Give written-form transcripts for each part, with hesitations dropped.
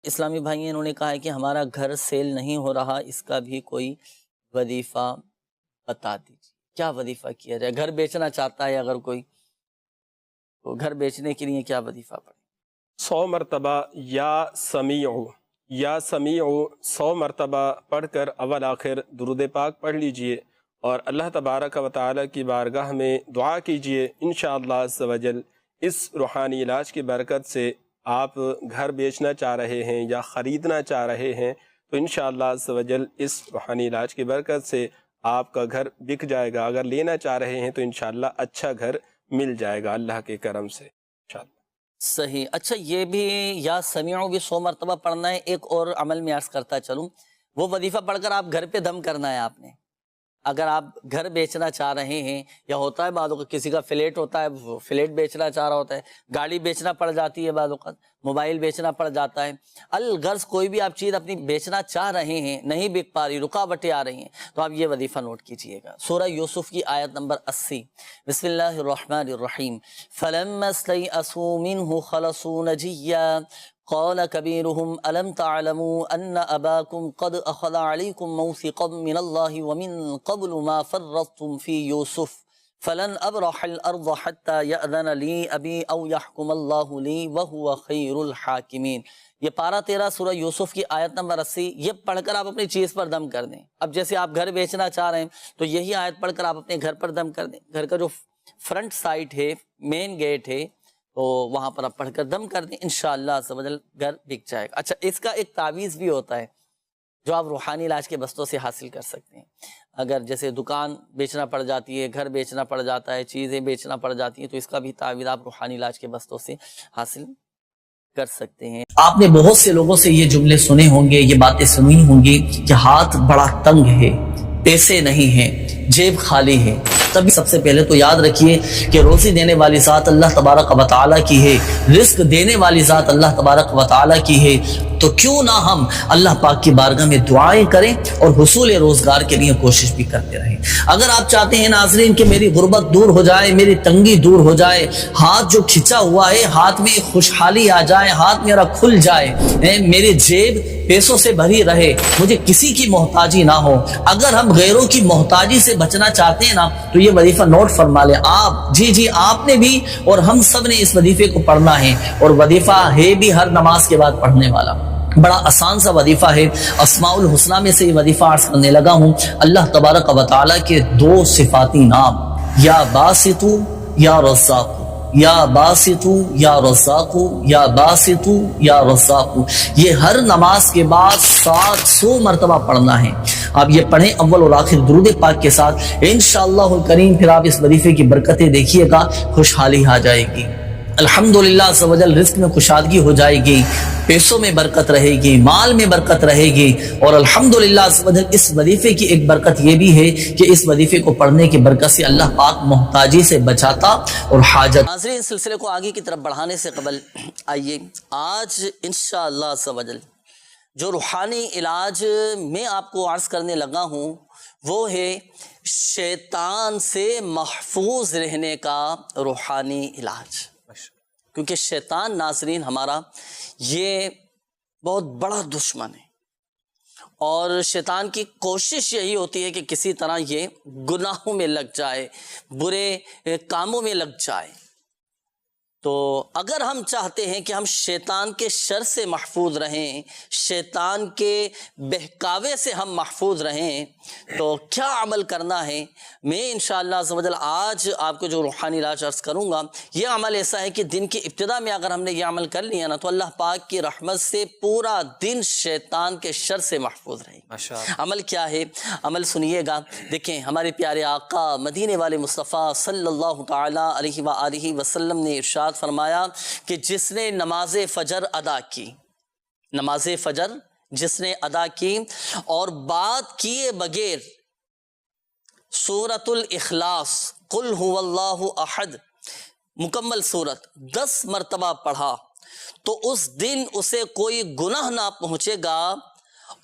اسلامی بھائی انہوں نے کہا ہے کہ ہمارا گھر سیل نہیں ہو رہا، اس کا بھی کوئی وظیفہ بتا دیجیے، کیا وظیفہ کیا جائے؟ گھر بیچنا چاہتا ہے اگر کوئی، تو گھر بیچنے کے لیے کیا وظیفہ پڑھے؟ 100 مرتبہ یا سمیع 100 مرتبہ پڑھ کر اول آخر درود پاک پڑھ لیجئے اور اللہ تبارک و تعالی کی بارگاہ میں دعا کیجئے۔ انشاءاللہ عز و جل اس روحانی علاج کی برکت سے آپ گھر بیچنا چاہ رہے ہیں یا خریدنا چاہ رہے ہیں تو انشاءاللہ عز و جل اس روحانی علاج کی برکت سے آپ کا گھر بک جائے گا۔ اگر لینا چاہ رہے ہیں تو انشاءاللہ اچھا گھر مل جائے گا اللہ کے کرم سے انشاءاللہ۔ صحیح۔ اچھا، یہ بھی یا سمیعو بھی 100 مرتبہ پڑھنا ہے۔ ایک اور عمل میں عرض کرتا چلوں، وہ وظیفہ پڑھ کر آپ گھر پہ دم کرنا ہے آپ نے۔ اگر آپ گھر بیچنا چاہ رہے ہیں، یا ہوتا ہے بعض اوقات کسی کا فلیٹ ہوتا ہے، وہ فلیٹ بیچنا چاہ رہا ہوتا ہے، گاڑی بیچنا پڑ جاتی ہے، بعض اوقات موبائل بیچنا پڑ جاتا ہے، الغرض کوئی بھی آپ چیز اپنی بیچنا چاہ رہے ہیں، نہیں بک پا رہی، رکاوٹیں آ رہی ہیں، تو آپ یہ وظیفہ نوٹ کیجئے گا۔ سورہ یوسف کی آیت نمبر 80، بسم اللہ الرحمن الرحیم، فَلَمَّا اسْتَيْأَسُوا مِنْهُ خَلَصُوا نَجِيًّا قال كبيرهم ألم تعلموا أن أباكم قد أخذ عليكم موثقا من الله ومن قبل ما فرطتم في يوسف فلن أبرح الأرض حتى يأذن لي أبي أو يحكم الله لي وهو خير الحاكمين۔ یہ پارہ 13 سورہ یوسف کی آیت نمبر 80، یہ پڑھ کر آپ اپنی چیز پر دم کر دیں۔ اب جیسے آپ گھر بیچنا چاہ رہے ہیں تو یہی آیت پڑھ کر آپ اپنے گھر پر دم کر دیں۔ گھر کا جو فرنٹ سائٹ ہے، مین گیٹ ہے، تو وہاں پر آپ پڑھ کر دم کر دیں، انشاءاللہ عز و جل گھر بک جائے گا۔ اچھا، اس کا ایک تعویذ بھی ہوتا ہے جو آپ روحانی علاج کے بستوں سے حاصل کر سکتے ہیں۔ اگر جیسے دکان بیچنا پڑ جاتی ہے، گھر بیچنا پڑ جاتا ہے، چیزیں بیچنا پڑ جاتی ہیں، تو اس کا بھی تعویذ آپ روحانی علاج کے بستوں سے حاصل کر سکتے ہیں۔ آپ نے بہت سے لوگوں سے یہ جملے سنے ہوں گے، یہ باتیں سنی ہوں گی کہ ہاتھ بڑا تنگ ہے، پیسے نہیں ہیں، جیب خالی ہے۔ تبھی سب سے پہلے تو یاد رکھیے کہ روزی دینے والی ذات اللہ تبارک و تعالیٰ کی ہے، رزق دینے والی ذات اللہ تبارک و تعالیٰ کی ہے، تو کیوں نہ ہم اللہ پاک کی بارگاہ میں دعائیں کریں اور حصول روزگار کے لیے کوشش بھی کرتے رہیں۔ اگر آپ چاہتے ہیں ناظرین کہ میری غربت دور ہو جائے، میری تنگی دور ہو جائے، ہاتھ جو کھچا ہوا ہے ہاتھ میں خوشحالی آ جائے، ہاتھ میرا کھل جائے، میری جیب پیسوں سے بھری رہے، مجھے کسی کی محتاجی نہ ہو، اگر ہم غیروں کی محتاجی سے بچنا چاہتے ہیں نا تو یہ وظیفہ نوٹ فرما لیں آپ، جی آپ نے بھی اور ہم سب نے اس وظیفے کو پڑھنا ہے، اور وظیفہ ہے بھی ہر نماز کے بعد پڑھنے والا، بڑا آسان سا وظیفہ ہے۔ اسماء الحسنہ میں سے یہ وظیفہ عرض کرنے لگا ہوں۔ اللہ تبارک و تعالیٰ کے 2 صفاتی نام، یا باسطو یا رزاق، یا باسطو یا رزاق، یا باسطو یا رزاق، یہ ہر نماز کے بعد 700 مرتبہ پڑھنا ہے۔ آپ یہ پڑھیں اول اور آخر درود پاک کے ساتھ، انشاءاللہ الکریم پھر آپ اس وظیفے کی برکتیں دیکھیے گا، خوشحالی آ جائے گی، الحمدللہ عز و جل رزق میں کشادگی ہو جائے گی، پیسوں میں برکت رہے گی، مال میں برکت رہے گی، اور الحمدللہ عز و جل اس وظیفے کی ایک برکت یہ بھی ہے کہ اس وظیفے کو پڑھنے کی برکت سے اللہ پاک محتاجی سے بچاتا اور حاجت۔ ناظرین، سلسلے کو آگے کی طرف بڑھانے سے قبل آئیے آج انشاءاللہ عز و جل جو روحانی علاج میں آپ کو عرض کرنے لگا ہوں وہ ہے شیطان سے محفوظ رہنے کا روحانی علاج، کیونکہ شیطان ناظرین ہمارا یہ بہت بڑا دشمن ہے، اور شیطان کی کوشش یہی ہوتی ہے کہ کسی طرح یہ گناہوں میں لگ جائے، برے کاموں میں لگ جائے۔ تو اگر ہم چاہتے ہیں کہ ہم شیطان کے شر سے محفوظ رہیں، شیطان کے بہکاوے سے ہم محفوظ رہیں، تو کیا عمل کرنا ہے؟ میں انشاءاللہ عز و جل آج آپ کو جو روحانی علاج عرض کروں گا، یہ عمل ایسا ہے کہ دن کی ابتدا میں اگر ہم نے یہ عمل کر لیا نا تو اللہ پاک کی رحمت سے پورا دن شیطان کے شر سے محفوظ رہے گا۔ عمل کیا ہے؟ عمل سنیے گا۔ دیکھیں، ہمارے پیارے آقا مدینے والے مصطفیٰ صلی اللہ تعالیٰ علیہ وآلہ وسلم نے ارشاد فرمایا کہ جس نے نماز فجر ادا کی، نماز فجر جس نے ادا کی اور بات کیے بغیر سورۃ الاخلاص قل هو اللہ احد مکمل سورت 10 مرتبہ پڑھا تو اس دن اسے کوئی گناہ نہ پہنچے گا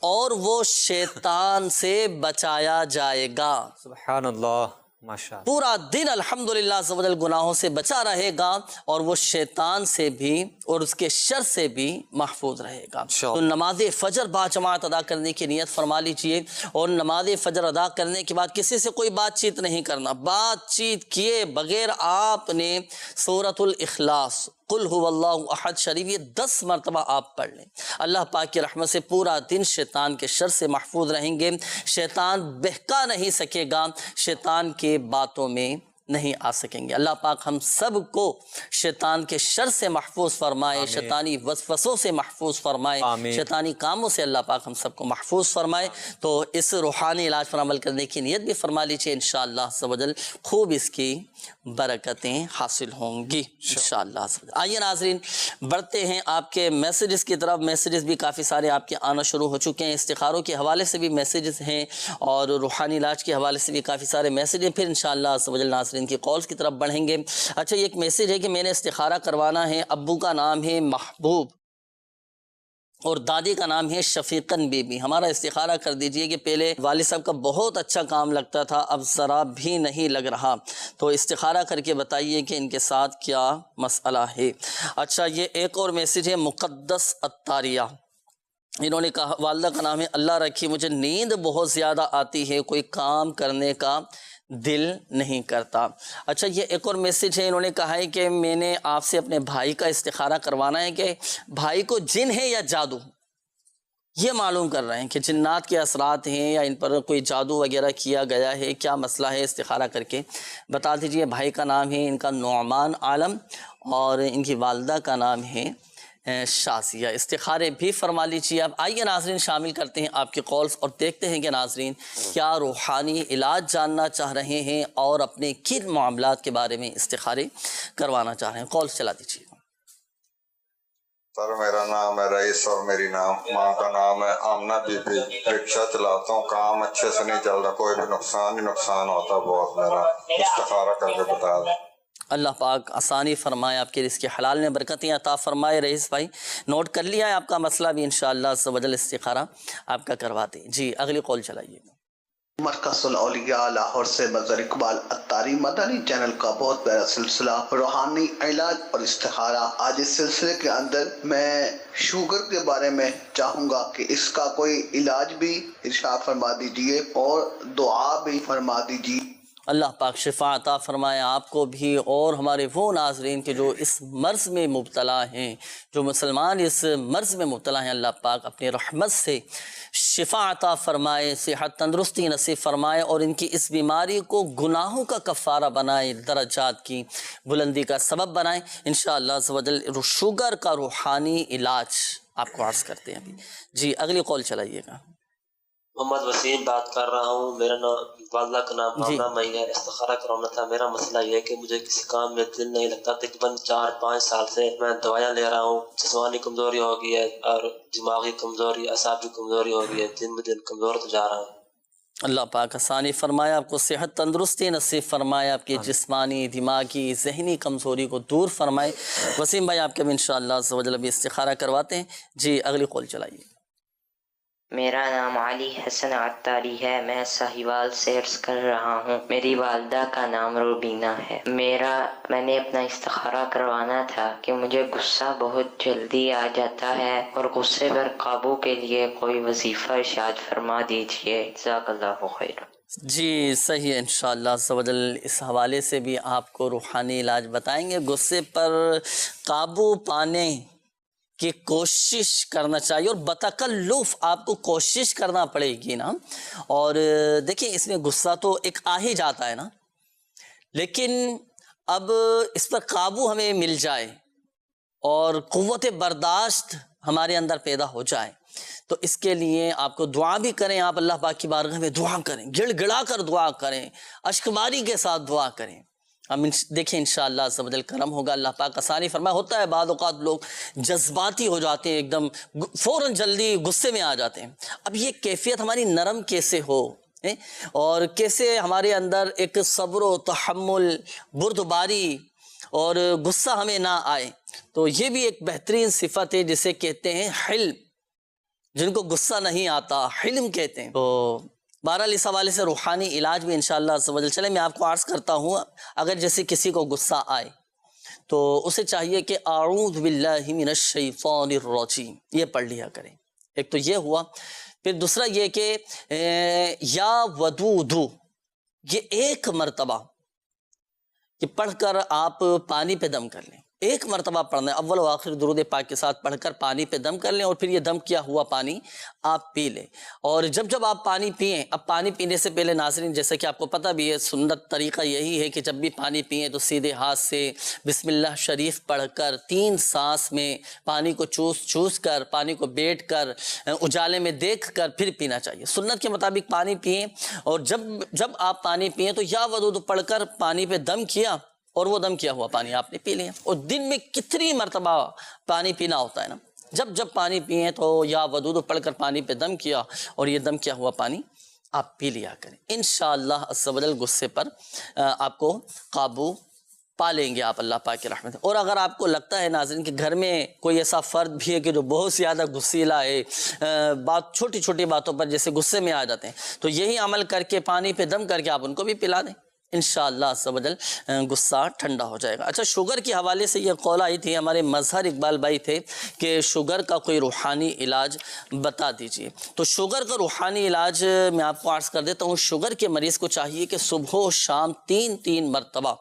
اور وہ شیطان سے بچایا جائے گا۔ سبحان اللہ، ماشاء اللہ. پورا دن الحمدللہ عز و جل گناہوں سے بچا رہے گا اور وہ شیطان سے بھی اور اس کے شر سے بھی محفوظ رہے گا. تو نماز فجر با جماعت ادا کرنے کی نیت فرما لیجئے، اور نماز فجر ادا کرنے کے بعد کسی سے کوئی بات چیت نہیں کرنا. بات چیت کیے بغیر آپ نے سورۃ الاخلاص قل هو اللہ احد شریف یہ 10 مرتبہ آپ پڑھ لیں. اللہ پاک کی رحمت سے پورا دن شیطان کے شر سے محفوظ رہیں گے. شیطان بہکا نہیں سکے گا، شیطان کے باتوں میں نہیں آ سکیں گے. اللہ پاک ہم سب کو شیطان کے شر سے محفوظ فرمائے، شیطانی وسوسوں سے محفوظ فرمائے، شیطانی کاموں سے اللہ پاک ہم سب کو محفوظ فرمائے. تو اس روحانی علاج پر عمل کرنے کی نیت بھی فرما لیجیے، انشاءاللہ عز و جل خوب اس کی برکتیں حاصل ہوں گی انشاءاللہ عز و جل. آئیے ناظرین بڑھتے ہیں آپ کے میسیجز کی طرف. میسیجز بھی کافی سارے آپ کے آنا شروع ہو چکے ہیں. استخاروں کے حوالے سے بھی میسیجز ہیں اور روحانی علاج کے حوالے سے بھی کافی سارے میسیج ہیں. پھر انشاءاللہ عز و جل ناظرین کی کالز کی طرف بڑھیں گے. اچھا، یہ ایک میسیج ہے کہ میں نے استخارہ کروانا ہے. ابو کا نام ہے محبوب اور دادی کا نام ہے شفیقن بی بی. ہمارا استخارہ کر دیجئے کہ پہلے والد صاحب کا بہت اچھا کام لگتا تھا، اب ذرا بھی نہیں لگ رہا. تو استخارہ کر کے بتائیے کہ ان کے ساتھ کیا مسئلہ ہے. اچھا، یہ ایک اور میسیج ہے مقدس اتاریہ. انہوں نے کہا والدہ کا نام ہے اللہ رکھی، مجھے نیند بہت زیادہ آتی ہے، کوئی کام کرنے کا دل نہیں کرتا. اچھا، یہ ایک اور میسیج ہے. انہوں نے کہا ہے کہ میں نے آپ سے اپنے بھائی کا استخارہ کروانا ہے کہ بھائی کو جن ہے یا جادو. یہ معلوم کر رہے ہیں کہ جنات کے اثرات ہیں یا ان پر کوئی جادو وغیرہ کیا گیا ہے. کیا مسئلہ ہے استخارہ کر کے بتا دیجئے. بھائی کا نام ہے ان کا نعمان عالم اور ان کی والدہ کا نام ہے شازیہ. استخارے بھی فرما لیجیے. اب آئیے ناظرین شامل کرتے ہیں آپ کے کالز اور دیکھتے ہیں کہ ناظرین کیا روحانی علاج جاننا چاہ رہے ہیں اور اپنے کن معاملات کے بارے میں استخارے کروانا چاہ رہے ہیں. کالز چلا دیجیے. سر میرا نام ہے رئیس اور میری ماں کا نام ہے آمنہ بی بی. رکشہ چلاتا ہوں، کام اچھے سے نہیں چل رہا، کوئی بھی نقصان ہی نقصان ہوتا بہت. میرا استخارہ کر کے بتا دیں. اللہ پاک آسانی فرمائے، آپ کے رزق حلال میں برکتیں عطا فرمائے. رئیس بھائی نوٹ کر لیا ہے آپ کا مسئلہ بھی، انشاءاللہ عز و جل استخارہ آپ کا کرواتے ہیں. جی اگلی کال چلائیے. مرکز الاولیاء لاہور سے مظہر اقبال اتاری مدنی چینل کا بہت پیارا سلسلہ روحانی علاج اور استخارہ. آج اس سلسلے کے اندر میں شوگر کے بارے میں چاہوں گا کہ اس کا کوئی علاج بھی ارشاد فرما دیجئے اور دعا بھی فرما دیجئے. اللہ پاک شفا عطا فرمائے آپ کو بھی اور ہمارے وہ ناظرین کے جو اس مرض میں مبتلا ہیں، جو مسلمان اس مرض میں مبتلا ہیں. اللہ پاک اپنی رحمت سے شفا عطا فرمائے، صحت تندرستی نصیب فرمائے اور ان کی اس بیماری کو گناہوں کا کفارہ بنائے، درجات کی بلندی کا سبب بنائے انشاءاللہ عز و جل. شوگر کا روحانی علاج آپ کو عرض کرتے ہیں ابھی. جی اگلی کال چلائیے گا. محمد وسیم بات کر رہا ہوں. میرا نام والدہ کا نام مامنا مئی ہے. استخارہ کرانا تھا. میرا مسئلہ یہ ہے کہ مجھے کسی کام میں دل نہیں لگتا. تقریباً 4-5 سال سے میں دوائیاں لے رہا ہوں. جسمانی کمزوری ہو گئی ہے اور دماغی کمزوری، اعصابی کمزوری ہو گئی ہے. دن بدن کمزور تو جا رہا ہوں. اللہ پاک آسانی فرمائے، آپ کو صحت تندرستی نصیب فرمائے، آپ کی جسمانی دماغی ذہنی کمزوری کو دور فرمائے. وسیم بھائی آپ کے بھی انشاءاللہ عز و جل ابھی استخارہ کرواتے ہیں. جی اگلی کال چلائیے. میرا نام علی حسن عطاری ہے. میں ساہیوال سے عرض کر رہا ہوں. میری والدہ کا نام روبینہ ہے. میں نے اپنا استخارہ کروانا تھا کہ مجھے غصہ بہت جلدی آ جاتا ہے اور غصے پر قابو کے لیے کوئی وظیفہ ارشاد فرما دیجیے. جزاک اللہ خیر. جی صحیح ہے، انشاءاللہ عز و جل اس حوالے سے بھی آپ کو روحانی علاج بتائیں گے. غصے پر قابو پانے کی کوشش کرنا چاہیے اور بتکلف آپ کو کوشش کرنا پڑے گی نا. اور دیکھیں اس میں غصہ تو ایک آ ہی جاتا ہے نا، لیکن اب اس پر قابو ہمیں مل جائے اور قوت برداشت ہمارے اندر پیدا ہو جائے تو اس کے لیے آپ کو دعا بھی کریں. آپ اللہ پاک کی بارگاہ میں دعا کریں، گڑ گڑا کر دعا کریں، اشکباری کے ساتھ دعا کریں. ہم دیکھیں انشاءاللہ عز و جل کرم ہوگا. اللہ پاک آسانی فرمائے. ہوتا ہے بعض اوقات لوگ جذباتی ہو جاتے ہیں، ایک دم فوراً جلدی غصے میں آ جاتے ہیں. اب یہ کیفیت ہماری نرم کیسے ہو اور کیسے ہمارے اندر ایک صبر و تحمل، بردباری اور غصہ ہمیں نہ آئے. تو یہ بھی ایک بہترین صفت ہے جسے کہتے ہیں حلم. جن کو غصہ نہیں آتا حلم کہتے ہیں. تو بہرحال اس حوالے سے روحانی علاج بھی انشاءاللہ عز و جل. چلے میں آپ کو عرض کرتا ہوں، اگر جیسے کسی کو غصہ آئے تو اسے چاہیے کہ اعوذ باللہ من الشیطان الرجیم یہ پڑھ لیا کریں. ایک تو یہ ہوا. پھر دوسرا یہ کہ یا ودودو یہ ایک مرتبہ کہ پڑھ کر آپ پانی پہ دم کر لیں. ایک مرتبہ پڑھنا ہے، اول و آخر درود پاک کے ساتھ پڑھ کر پانی پہ دم کر لیں، اور پھر یہ دم کیا ہوا پانی آپ پی لیں. اور جب آپ پانی پئیں، اب پانی پینے سے پہلے ناظرین جیسے کہ آپ کو پتہ بھی ہے سنت طریقہ یہی ہے کہ جب بھی پانی پئیں تو سیدھے ہاتھ سے بسم اللہ شریف پڑھ کر 3 سانس میں پانی کو چوس کر، پانی کو بیٹھ کر، اجالے میں دیکھ کر پھر پینا چاہیے. سنت کے مطابق پانی پئیں، اور جب آپ پانی پئیں تو یا ودود پڑھ کر پانی پہ دم کیا، اور وہ دم کیا ہوا پانی آپ نے پی لیا. اور دن میں کتنی مرتبہ پانی پینا ہوتا ہے نا، جب پانی پئیں تو یا ودود پڑھ کر پانی پہ دم کیا، اور یہ دم کیا ہوا پانی آپ پی لیا کریں. انشاءاللہ عز و جل غصے پر آپ کو قابو پا لیں گے آپ اللہ پاک کی رحمت. اور اگر آپ کو لگتا ہے ناظرین کہ گھر میں کوئی ایسا فرد بھی ہے کہ جو بہت زیادہ غصیلا ہے، چھوٹی چھوٹی باتوں پر جیسے غصے میں آ جاتے ہیں، تو یہی عمل کر کے پانی پہ دم کر کے آپ ان کو بھی پلا دیں، انشاءاللہ عز و جل غصہ ٹھنڈا ہو جائے گا. اچھا، شوگر کے حوالے سے یہ قول آئی تھی، ہمارے مظہر اقبال بھائی تھے کہ شوگر کا کوئی روحانی علاج بتا دیجئے. تو شوگر کا روحانی علاج میں آپ کو عرض کر دیتا ہوں. شوگر کے مریض کو چاہیے کہ صبح و شام 3 مرتبہ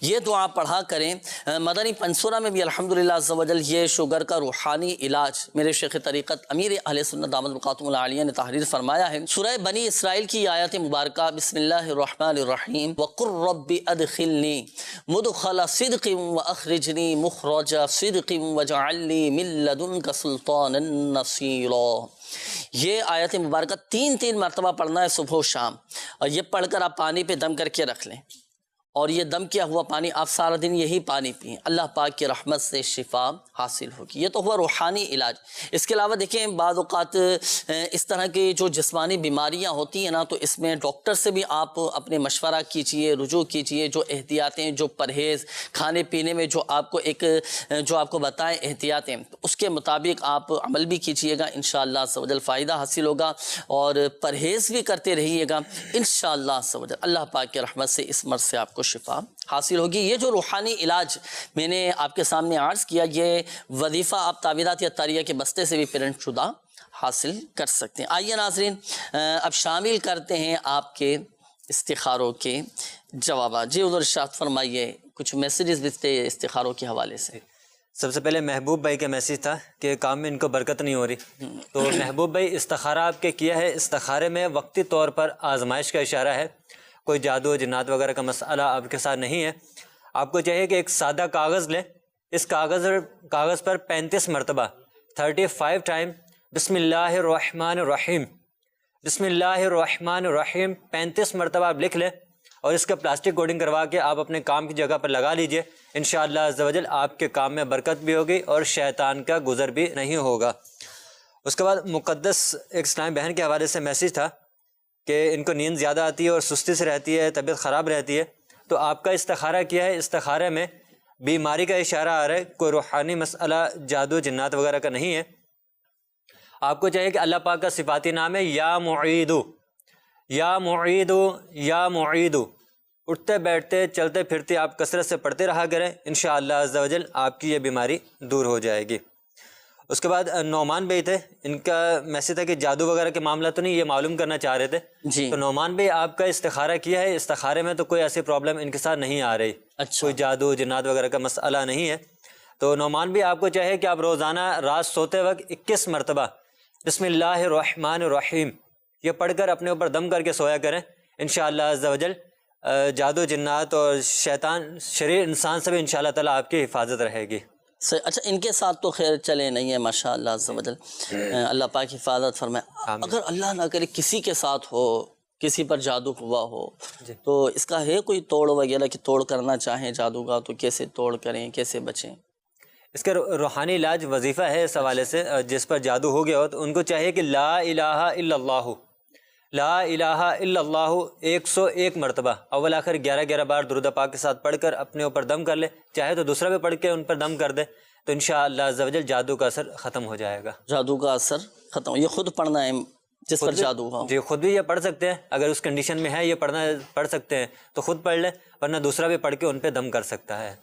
یہ دعا پڑھا کریں. مدنی پنصورہ میں بھی الحمدللہ عز و جل یہ شوگر کا روحانی علاج میرے شیخ طریقت امیر اہل سنت دامت برکاتہم العالیہ نے تحریر فرمایا ہے. سورہ بنی اسرائیل کی آیات مبارکہ بسم اللہ الرحمن الرحیم وَقُلْ رَبِّ أَدْخِلْنِي مُدْخَلَ صِدْقٍ وَأَخْرِجْنِي مُخْرَجَ صِدْقٍ وَاجْعَلْ لِي مِن لَّدُنْكَ سُلْطَانًا نَصِيرًا. یہ آیت مبارکہ 3 مرتبہ پڑھنا ہے صبح و شام، اور یہ پڑھ کر آپ پانی پہ دم کر کے رکھ لیں، اور یہ دم کیا ہوا پانی آپ سارا دن یہی پانی پئیں، اللہ پاک کی رحمت سے شفا حاصل ہوگی. یہ تو ہوا روحانی علاج. اس کے علاوہ دیکھیں بعض اوقات اس طرح کی جو جسمانی بیماریاں ہوتی ہیں نا، تو اس میں ڈاکٹر سے بھی آپ اپنے مشورہ کیجئے، رجوع کیجئے. جو احتیاطیں، جو پرہیز، کھانے پینے میں جو آپ کو بتائیں احتیاطیں، اس کے مطابق آپ عمل بھی کیجئے گا، انشاءاللہ عز و جل فائدہ حاصل ہوگا. اور پرہیز بھی کرتے رہیے گا، انشاءاللہ عز و جل اللہ پاک کی رحمت سے اس مرض سے آپ کو شفا حاصل ہوگی. یہ جو روحانی علاج میں نے آپ کے سامنے عرض کیا، یہ وظیفہ آپ تعویذات اتاریہ کے بستے سے بھی پرنٹ شدہ حاصل کر سکتے ہیں. آئیے ناظرین اب شامل کرتے ہیں آپ کے استخاروں کے جوابات. جی حضور ارشاد فرمائیے، کچھ میسیجز بھی تھے استخاروں کے حوالے سے. سب سے پہلے محبوب بھائی کا میسیج تھا کہ کام میں ان کو برکت نہیں ہو رہی. تو محبوب بھائی استخارہ آپ کے کیا ہے، استخارے میں وقتی طور پر آزمائش کا اشارہ ہے، کوئی جادو جنات وغیرہ کا مسئلہ آپ کے ساتھ نہیں ہے. آپ کو چاہیے کہ ایک سادہ کاغذ لیں، اس کاغذ پر 35 مرتبہ 35 ٹائم بسم اللہ الرحمن الرحیم، بسم اللہ الرحمن الرحیم 35 مرتبہ آپ لکھ لیں، اور اس کا پلاسٹک کوڈنگ کروا کے آپ اپنے کام کی جگہ پر لگا لیجئے. انشاءاللہ عز و جل آپ کے کام میں برکت بھی ہوگی اور شیطان کا گزر بھی نہیں ہوگا. اس کے بعد مقدس ایک اسلامی بہن کے حوالے سے میسیج تھا کہ ان کو نیند زیادہ آتی ہے اور سستی سے رہتی ہے، طبیعت خراب رہتی ہے. تو آپ کا استخارہ کیا ہے، استخارے میں بیماری کا اشارہ آ رہا ہے، کوئی روحانی مسئلہ جادو جنات وغیرہ کا نہیں ہے. آپ کو چاہیے کہ اللہ پاک کا صفاتی نام ہے یا معیدو، یا معیدو، یا معیدو. اٹھتے بیٹھتے چلتے پھرتے آپ کثرت سے پڑھتے رہا کریں، انشاءاللہ عز و جل آپ کی یہ بیماری دور ہو جائے گی. اس کے بعد نعمان بھائی تھے، ان کا میسیج تھا کہ جادو وغیرہ کے معاملہ تو نہیں، یہ معلوم کرنا چاہ رہے تھے. جی. تو نعمان بھائی آپ کا استخارہ کیا ہے، استخارے میں تو کوئی ایسی پرابلم ان کے ساتھ نہیں آ رہی. اچھا. کوئی جادو جنات وغیرہ کا مسئلہ نہیں ہے. تو نعمان بھائی آپ کو چاہیے کہ آپ روزانہ رات سوتے وقت 21 مرتبہ بسم اللہ الرحمن الرحیم یہ پڑھ کر اپنے اوپر دم کر کے سویا کریں. انشاءاللہ عز و جل جادو جنات اور شیطان شریر انسان سے بھی انشاءاللہ تعالیٰ آپ کی حفاظت رہے گی. اچھا، ان کے ساتھ تو خیر چلے نہیں ہے ماشاءاللہ عز و جل، اللہ پاک حفاظت فرمائے. اگر اللہ نہ کرے کسی کے ساتھ ہو، کسی پر جادو ہوا ہو، تو اس کا ہے کوئی توڑ وغیرہ کہ توڑ کرنا چاہیں جادو کا تو کیسے توڑ کریں، کیسے بچیں؟ اس کا روحانی علاج وظیفہ ہے. اس حوالے سے جس پر جادو ہو گیا ہو تو ان کو چاہیے کہ لا الہ الا اللہ، لا الہ الا اللہ 101 مرتبہ اول آخر 11 بار درود پاک کے ساتھ پڑھ کر اپنے اوپر دم کر لے. چاہے تو دوسرا بھی پڑھ کے ان پر دم کر دے، تو انشاءاللہ عز و جل جادو کا اثر ختم ہو جائے گا. جادو کا اثر ختم. یہ خود پڑھنا ہے جس پر جادو ہو. جی خود بھی یہ پڑھ سکتے ہیں، اگر اس کنڈیشن میں ہے یہ پڑھ سکتے ہیں تو خود پڑھ لیں، ورنہ دوسرا بھی پڑھ کے ان پہ دم کر سکتا ہے.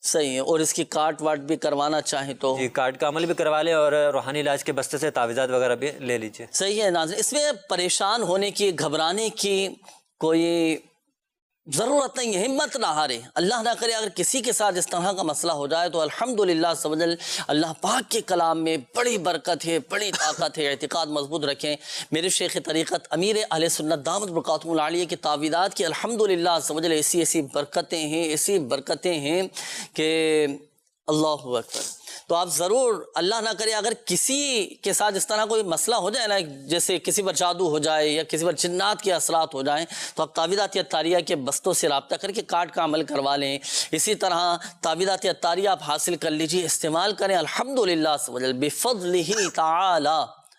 صحیح ہے. اور اس کی کاٹ واٹ بھی کروانا چاہیں تو جی کارڈ کا عمل بھی کروا لیں، اور روحانی علاج کے بستے سے تعویذات وغیرہ بھی لے لیجیے. صحیح ہے. ناظرین اس میں پریشان ہونے کی، گھبرانے کی کوئی ضرورت نہیں ہے. ہمت نہ ہارے. اللہ نہ کرے اگر کسی کے ساتھ اس طرح کا مسئلہ ہو جائے تو الحمدللہ عز و جل اللہ پاک کے کلام میں بڑی برکت ہے، بڑی طاقت ہے. اعتقاد مضبوط رکھیں. میرے شیخ طریقت امیر اہل سنت دامت برکاتہم العالیہ کی تعویذات کی الحمدللہ عز و جل ایسی برکتیں ہیں، ایسی برکتیں ہیں کہ اللہ اکبر. تو آپ ضرور، اللہ نہ کرے اگر کسی کے ساتھ اس طرح کوئی مسئلہ ہو جائے نا، جیسے کسی پر جادو ہو جائے یا کسی پر جنات کے اثرات ہو جائیں، تو آپ تعویذات اتاریہ کے بستوں سے رابطہ کر کے کارڈ کا عمل کروا لیں. اسی طرح تعویذات اتاریہ آپ حاصل کر لیجیے، استعمال کریں. الحمدللہ عز و جل بفضلہ تعالی،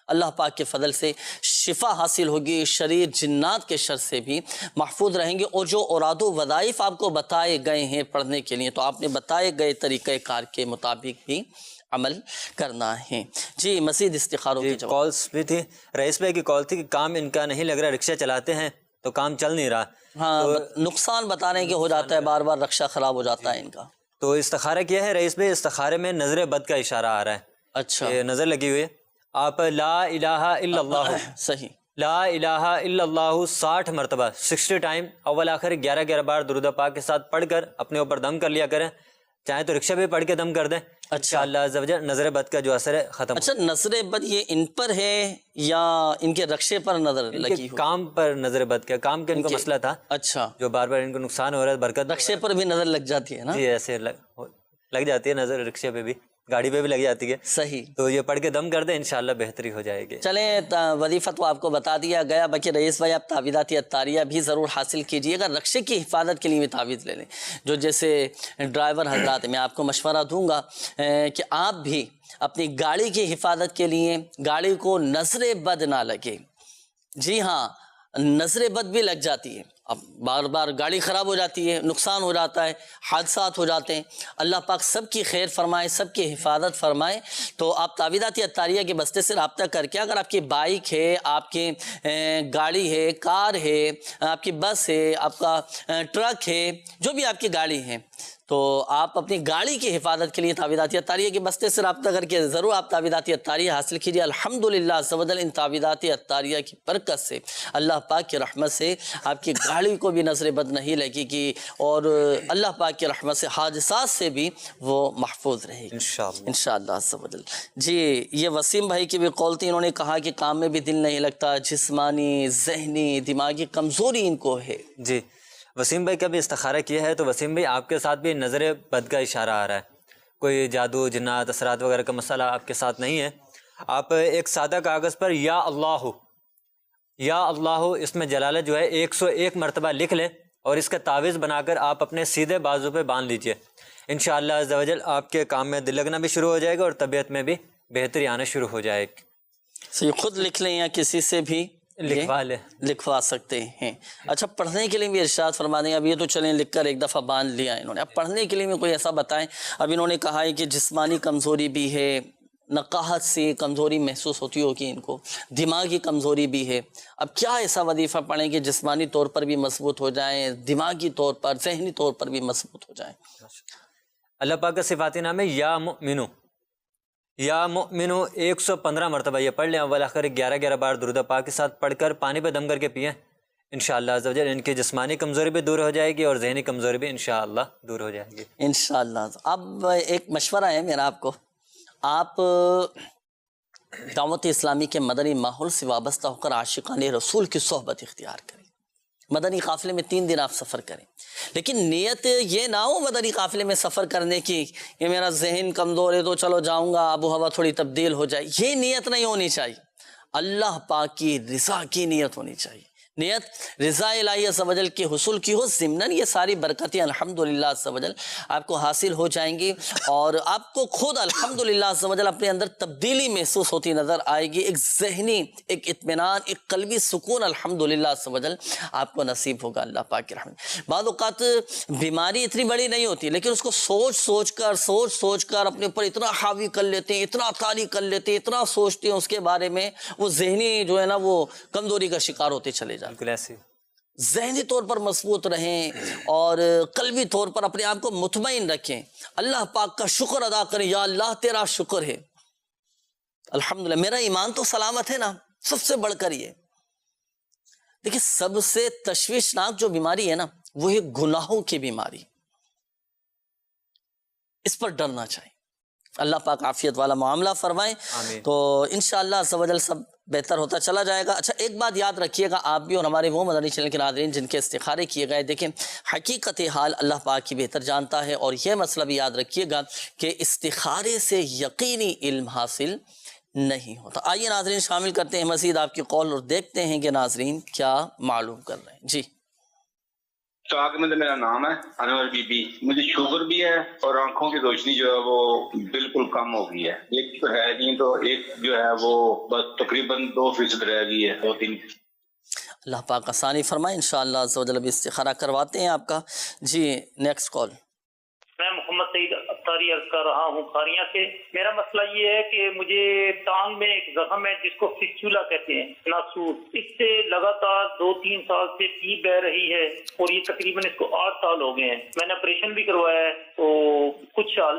اللہ پاک کے فضل سے شفا حاصل ہوگی، شریر جنات کے شر سے بھی محفوظ رہیں گے. اور جو اوراد و وظائف آپ کو بتائے گئے ہیں پڑھنے کے لیے، تو آپ نے بتائے گئے طریقہ کار کے مطابق بھی عمل کرنا ہے. جی مزید استخاروں کی جواب. کالس بھی تھی. رئیس بھائی کی کال تھی کہ کام ان کا نہیں لگ رہا، رکشہ چلاتے ہیں تو کام چل نہیں رہا. ہاں نقصان بتانے کے ہو جاتا ہے، بار بار رکشہ خراب ہو جاتا ہے ان کا. تو استخارہ کیا ہے رئیس بھائی؟ استخارے میں نظر بد کا اشارہ آ رہا ہے. اچھا یہ نظر لگی ہوئی ہے. آپ لا الہ الا اللہ، صحیح، لا الہ الا اللہ 60 مرتبہ 60 ٹائم اول آخر 11 بار درود پاک کے ساتھ پڑھ کر اپنے اوپر دم کر لیا کریں. چاہیں تو رکشہ بھی پڑھ کے دم کر دیں. انشاءاللہ عز و جل نظر بد کا جو اثر ہے ختم. اچھا نظر بد یہ ان پر ہے یا ان کے رکشے پر نظر لگی ہو؟ کام پر نظر بد کا، کام کا ان کو مسئلہ تھا. اچھا جو بار بار ان کو نقصان ہو رہا ہے، برکت رکشے پر بھی نظر لگ جاتی ہے نا؟ جی ایسے لگ جاتی ہے نظر، رکشے پہ بھی، گاڑی پہ بھی لگ جاتی ہے. صحیح. تو یہ پڑھ کے دم کر دیں، انشاءاللہ بہتری ہو جائے گی. چلیں وظیفہ تو آپ کو بتا دیا گیا. باقی رئیس بھائی آپ تعویذات اتاریہ بھی ضرور حاصل کیجیے گا. رکشے کی حفاظت کے لیے بھی تعویذ لے لیں. جو جیسے ڈرائیور حضرات، میں آپ کو مشورہ دوں گا کہ آپ بھی اپنی گاڑی کی حفاظت کے لیے، گاڑی کو نظر بد نہ لگے. جی ہاں نظر بد بھی لگ جاتی ہے. اب بار بار گاڑی خراب ہو جاتی ہے، نقصان ہو جاتا ہے، حادثات ہو جاتے ہیں. اللہ پاک سب کی خیر فرمائے، سب کی حفاظت فرمائے. تو آپ تعویذات اتاریہ کے بستے سے رابطہ کر کے، اگر آپ کی بائک ہے، آپ کی گاڑی ہے، کار ہے، آپ کی بس ہے، آپ کا ٹرک ہے، جو بھی آپ کی گاڑی ہے، تو آپ اپنی گاڑی کی حفاظت کے لیے تعویذات اتاریہ کے بستے سے رابطہ کر کے ضرور آپ تعویذات اتاریہ حاصل کیجیے. الحمدللہ عز و جل ان تعویذات اتاریہ کی برکت سے، اللہ پاک کی رحمت سے آپ کی گاڑی کو بھی نظر بد نہیں لگے گی، اور اللہ پاک کی رحمت سے حادثات سے بھی وہ محفوظ رہے گی انشاءاللہ عز و جل. جی یہ وسیم بھائی کی بھی قول تھی. انہوں نے کہا کہ کام میں بھی دل نہیں لگتا، جسمانی، ذہنی، دماغی کمزوری ان کو ہے. جی وسیم بھائی کا بھی استخارہ کیا ہے. تو وسیم بھائی آپ کے ساتھ بھی نظر بد کا اشارہ آ رہا ہے. کوئی جادو جنات اثرات وغیرہ کا مسئلہ آپ کے ساتھ نہیں ہے. آپ ایک سادہ کاغذ پر یا اللہ اس میں جلالت جو ہے 101 مرتبہ لکھ لیں، اور اس کا تعویذ بنا کر آپ اپنے سیدھے بازو پہ باندھ لیجئے. انشاءاللہ عز و جل آپ کے کام میں دل لگنا بھی شروع ہو جائے گا، اور طبیعت میں بھی بہتری آنا شروع ہو جائے گی. یہ خود لکھ لیں یا کسی سے بھی لکھوا سکتے ہیں. اچھا پڑھنے کے لیے بھی ارشاد فرما دیں. اب یہ تو چلیں لکھ کر ایک دفعہ باندھ لیا انہوں نے. اب پڑھنے کے لیے بھی کوئی ایسا بتائیں. اب انہوں نے کہا ہے کہ جسمانی کمزوری بھی ہے، نقاہت سے کمزوری محسوس ہوتی ہوگی ان کو، دماغی کمزوری بھی ہے. اب کیا ایسا وظیفہ پڑھیں کہ جسمانی طور پر بھی مضبوط ہو جائیں، دماغی طور پر، ذہنی طور پر بھی مضبوط ہو جائیں؟ اللہ پاک کا صفاتی نام ہے یا مؤمنو 115 مرتبہ یہ پڑھ لیں. اول آخر 11 بار درود پاک کے ساتھ پڑھ کر پانی پہ دم کر کے پئیں. انشاءاللہ عز و جل ان کی جسمانی کمزوری بھی دور ہو جائے گی، اور ذہنی کمزوری بھی انشاءاللہ دور ہو جائے گی انشاءاللہ. اب ایک مشورہ ہے میرا آپ کو. آپ دعوت اسلامی کے مدنی ماحول سے وابستہ ہو کر عاشقان رسول کی صحبت اختیار کریں. مدنی قافلے میں 3 دن آپ سفر کریں، لیکن نیت یہ نہ ہو مدنی قافلے میں سفر کرنے کی یہ میرا ذہن کمزور ہے تو چلو جاؤں گا، آب و ہوا تھوڑی تبدیل ہو جائے. یہ نیت نہیں ہونی چاہیے. اللہ پاک کی رضا کی نیت ہونی چاہیے. نیت رضا الہی عز و جل کے حصول کی ہو، ضمناً یہ ساری برکتیں الحمدللہ عز و جل آپ کو حاصل ہو جائیں گی، اور آپ کو خود الحمدللہ عز و جل اپنے اندر تبدیلی محسوس ہوتی نظر آئے گی، ایک ذہنی، ایک اطمینان، ایک قلبی سکون الحمدللہ عز و جل آپ کو نصیب ہوگا اللہ پاک کی رحمت۔ بعض اوقات بیماری اتنی بڑی نہیں ہوتی، لیکن اس کو سوچ سوچ کر اپنے اوپر اتنا حاوی کر لیتے ہیں، اتنا طاری کر لیتے ہیں، اتنا سوچتے ہیں اس کے بارے میں، وہ ذہنی جو ہے نا وہ کمزوری کا شکار ہوتے چلے جاتے ہیں۔ بالکل ایسے ذہنی طور پر مضبوط رہیں اور قلبی طور پر اپنے آپ کو مطمئن رکھیں، اللہ پاک کا شکر ادا کریں، یا اللہ تیرا شکر ہے، الحمدللہ میرا ایمان تو سلامت ہے نا، سب سے بڑھ کر یہ دیکھیں سب سے تشویشناک جو بیماری ہے نا وہ ہے گناہوں کی بیماری، اس پر ڈرنا چاہیے، اللہ پاک عافیت والا معاملہ فرمائیں، تو انشاءاللہ عز و جل سب بہتر ہوتا چلا جائے گا۔ اچھا ایک بات یاد رکھیے گا آپ بھی اور ہمارے وہ مدنی چینل کے ناظرین جن کے استخارے کیے گئے، دیکھیں حقیقت حال اللہ پاک کی بہتر جانتا ہے، اور یہ مسئلہ بھی یاد رکھیے گا کہ استخارے سے یقینی علم حاصل نہیں ہوتا۔ آئیے ناظرین شامل کرتے ہیں مزید آپ کی قول اور دیکھتے ہیں کہ ناظرین کیا معلوم کر رہے ہیں۔ جی میں میرا نام ہے انور بی بی، مجھے شوگر بھی ہے اور آنکھوں کی روشنی جو ہے وہ بالکل کم ہو گئی ہے، ایک تو ہے نہیں تو ایک جو ہے وہ بس تقریباً 2% رہ گئی ہے، 2-3۔ اللہ پاک آسانی فرمائے، انشاءاللہ عز و جل ابھی استخارہ کرواتے ہیں آپ کا۔ جی نیکسٹ کال۔ میں محمد سعید اختاری عرض کر رہا ہوں کھاریاں سے۔ میرا مسئلہ یہ ہے کہ مجھے ٹانگ میں ایک زخم ہے جس کو فسچولا کہتے ہیں، ناسور، اس سے لگاتار 2-3 سال سے پیپ بہ رہی ہے، اور یہ تقریباً اس کو 8 سال ہو گئے ہیں۔ میں نے آپریشن بھی کروایا ہے تو کچھ